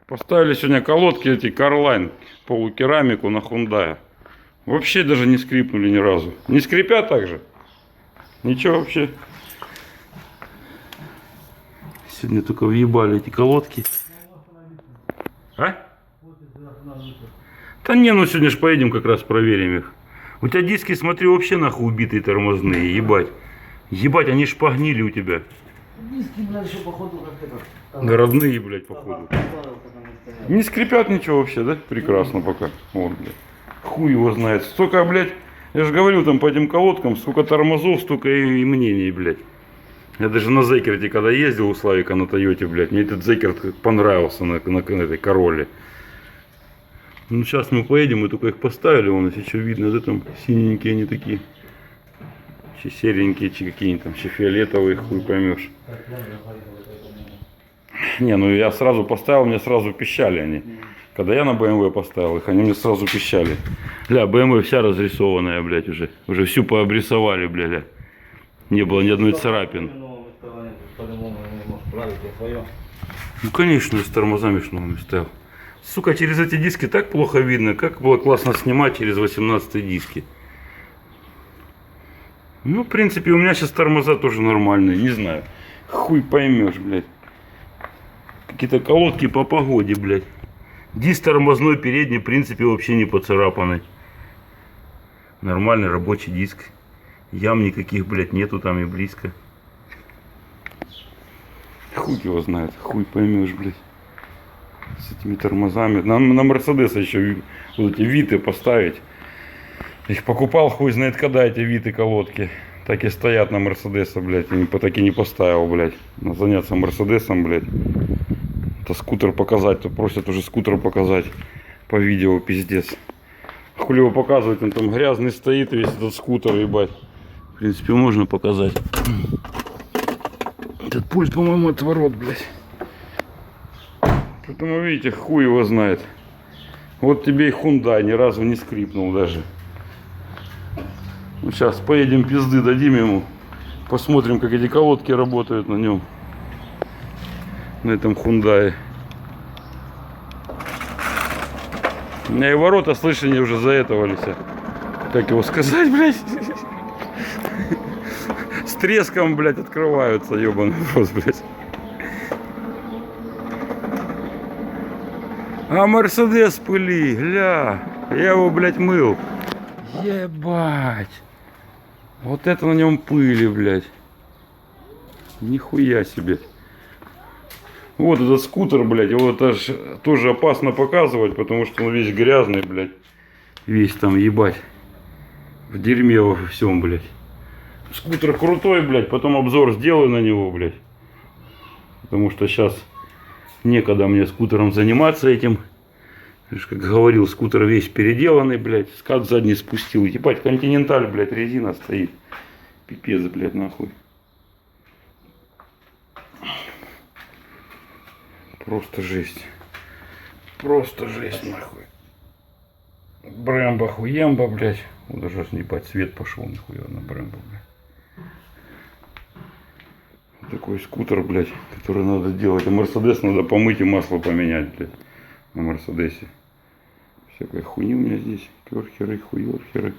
Поставили сегодня колодки эти Carline, полукерамику на Hyundai. Вообще даже не скрипнули ни разу. Не скрипят так же? Ничего вообще. Сегодня только въебали эти колодки. А? Да не, ну сегодня ж поедем как раз проверим их. У тебя диски, смотри, вообще нахуй убитые тормозные, ебать. Ебать, они ж погнили у тебя. Диски, блядь, еще походу как-то. Родные, блядь, походу. Не скрипят ничего вообще, да? Прекрасно пока. Вот, блядь. Хуй его знает. Столько, блядь, я же говорил там по этим колодкам, сколько тормозов, столько и мнений, блядь. Я даже на Зекерте, когда ездил у Славика на Тойоте, блядь, мне этот Зекерт понравился на этой Короле. Ну, сейчас мы поедем, мы только их поставили, вон, если что видно, да, там синенькие они такие. Че серенькие, че какие-нибудь там, че фиолетовые, хуй поймешь. Не, ну я сразу поставил, мне сразу пищали они. Когда я на BMW поставил их, они мне сразу пищали. Бля, BMW вся разрисованная, блядь, уже. Уже всю пообрисовали, бля. Не было ни одной царапин. Ну, конечно, с тормозами ж новыми ставил. Сука, через эти диски так плохо видно. Как было классно снимать через 18 диски. Ну, в принципе, у меня сейчас тормоза тоже нормальные. Не знаю. Хуй поймешь, блядь. Какие-то колодки по погоде, блядь. Диск тормозной передний, в принципе, вообще не поцарапанный. Нормальный рабочий диск. Ям никаких, блядь, нету там и близко. Хуй его знает. Хуй поймешь, блядь. С этими тормозами. На Мерседеса еще вот эти виты поставить. Их покупал хуй знает когда эти виты колодки. Так и стоят на Мерседеса, блядь. И так и не поставил, блядь. Надо заняться Мерседесом, блядь. Это скутер показать. То просят уже скутер показать. По видео, пиздец. Хули его показывать, он там грязный стоит весь этот скутер, ебать. В принципе, можно показать. Этот пульт, по-моему, отворот, блядь. Поэтому, видите, хуй его знает. Вот тебе и Hyundai ни разу не скрипнул даже. Ну, сейчас поедем пизды дадим ему. Посмотрим, как эти колодки работают на нем. На этом Hyundai. У меня и ворота слышания уже заэтовались. Как его сказать, блядь? С треском, блядь, открываются, ебаный рот, блядь. А Мерседес пыли, гля. Я его, блядь, мыл. Ебать. Вот это на нем пыли, блядь. Нихуя себе. Вот этот скутер, блядь, его тоже опасно показывать, потому что он весь грязный, блядь. Весь там, ебать. В дерьме во всем, блядь. Скутер крутой, блядь, потом обзор сделаю на него, блядь. Потому что сейчас некогда мне скутером заниматься этим. Как говорил, скутер весь переделанный, блядь. Скат задний спустил. Ебать, Континенталь, блядь, резина стоит. Пипец, блядь, нахуй. Просто жесть. Просто жесть, нахуй. Брэмбо, хуембо, блядь. Вот даже, ебать, свет пошел, нихуя на Брэмбо, блядь. Такой скутер, блядь, который надо делать. А Мерседес надо помыть и масло поменять, блядь. На Мерседесе. Всякая хуйня у меня здесь. Керхеры, хуёрхеры.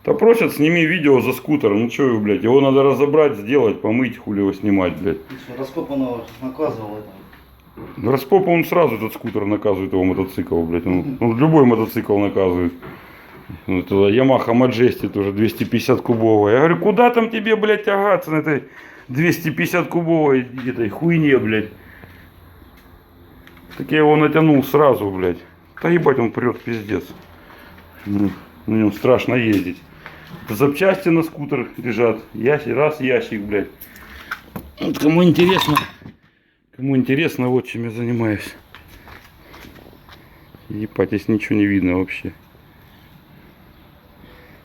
Да просят, сними видео за скутером. Ну чё вы, блядь, его надо разобрать, сделать, помыть, хули его снимать, блядь. Раскопанного наказывал это. Распопа он сразу этот скутер наказывает, его мотоцикл, блядь. Он любой мотоцикл наказывает. Это Yamaha Majesty тоже 250 кубовая. Я говорю, куда там тебе, блядь, тягаться на этой 250 кубовой этой хуйне, блядь. Так я его натянул сразу, блядь. Да ебать, он прет, пиздец. На нем страшно ездить. Запчасти на скутер лежат. Ящик, блядь. Вот кому интересно, вот чем я занимаюсь. Ебать, здесь ничего не видно вообще.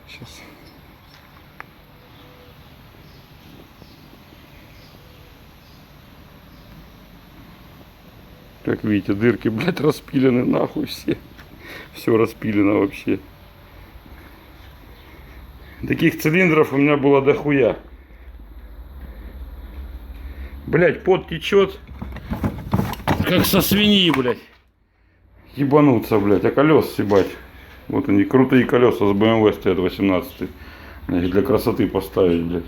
Сейчас. Как видите, дырки, блядь, распилены нахуй все. Все распилено вообще. Таких цилиндров у меня было дохуя. Блядь, пот течет. как со свиньи, блядь. Ебануться, блядь, а колес, ебать. Вот они, крутые колеса с BMW стоят 18. Для красоты поставить, блядь.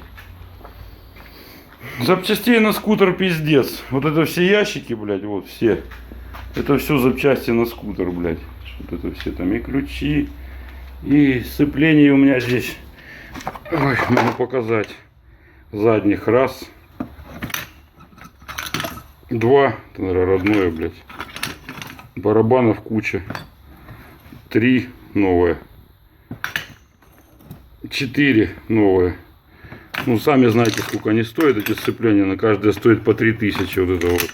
Запчастей на скутер пиздец. Вот это все ящики, блядь, вот все. Это все запчасти на скутер, блядь. Вот это все там и ключи, и сцепление у меня здесь. Ой, могу показать. Задних раз. Два. Это, наверное, родное, блядь. Барабанов куча. 3 новые. 4 новые. Ну, сами знаете, сколько они стоят, эти сцепления. На каждое стоит по 3000. Вот это вот.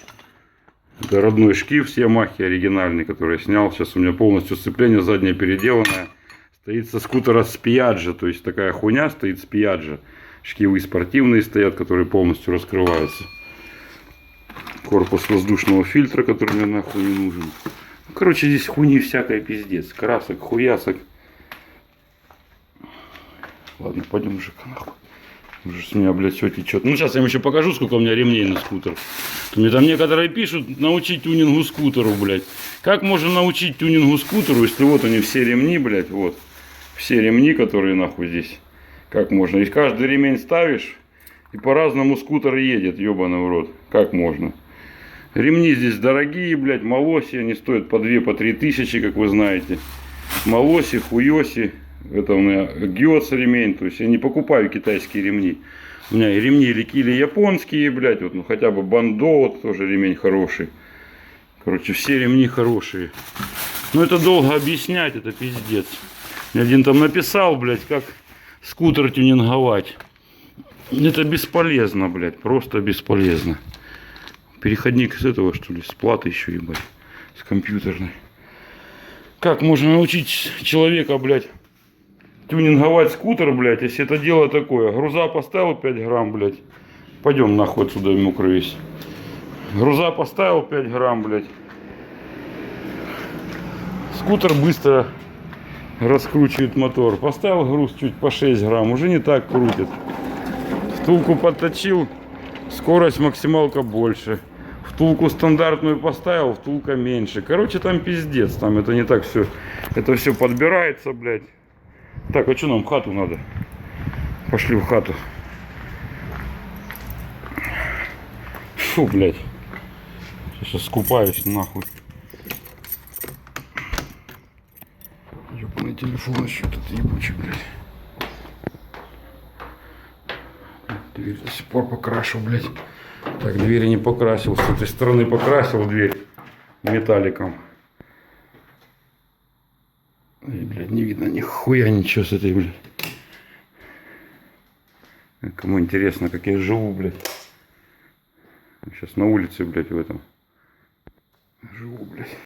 Это родной шкив с Ямахи оригинальный, который я снял. Сейчас у меня полностью сцепление заднее переделанное. Стоит со скутера с Piaggio. То есть такая хуйня стоит с Piaggio. Шкивы спортивные стоят, которые полностью раскрываются. Корпус воздушного фильтра, который мне нахуй не нужен. Короче, здесь хуйни всякая пиздец. Красок, хуясок. Ладно, пойдем уже нахуй. Уже с меня, блядь, все течет. Ну, сейчас я вам еще покажу, сколько у меня ремней на скутер. Мне там некоторые пишут, научить тюнингу скутеру, блядь. Как можно научить тюнингу скутеру, если вот они все ремни, блядь, вот. Все ремни, которые нахуй здесь. Как можно? И каждый ремень ставишь, и по-разному скутер едет, ебаный в рот. Как можно? Ремни здесь дорогие, блядь, Молоси, они стоят по 2, по 3 тысячи, как вы знаете. Молоси, хуёси. Это у меня Гиоц ремень, то есть я не покупаю китайские ремни. У меня и ремни или японские, блядь, вот, ну хотя бы Бандо, вот тоже ремень хороший. Короче, все ремни хорошие. Но это долго объяснять, это пиздец. Мне один там написал, блядь, как скутер тюнинговать. Это бесполезно, блядь, просто бесполезно. Переходник с этого, что ли, с платы еще, ебать, с компьютерной. Как можно научить человека, блядь, тюнинговать скутер, блядь, если это дело такое? Груза поставил 5 грамм, блядь. Пойдем нахуй отсюда, мокрый весь. Груза поставил 5 грамм, блядь. Скутер быстро раскручивает мотор. Поставил груз чуть по 6 грамм, уже не так крутит. Втулку подточил, скорость максималка больше. Втулку стандартную поставил, втулка меньше. Короче, там пиздец, там это не так все. Это все подбирается, блядь. Так, а что нам в хату надо? Пошли в хату. Фу, блядь. Сейчас скупаюсь нахуй. Ёбаный телефон еще этот ебучий, блядь. Дверь до сих пор покрашу, блядь. Так, двери не покрасил. С этой стороны покрасил дверь металликом. И, блядь, не видно нихуя ничего с этой, блядь. Кому интересно, как я живу, блядь. Сейчас на улице, блядь, в этом живу, блядь.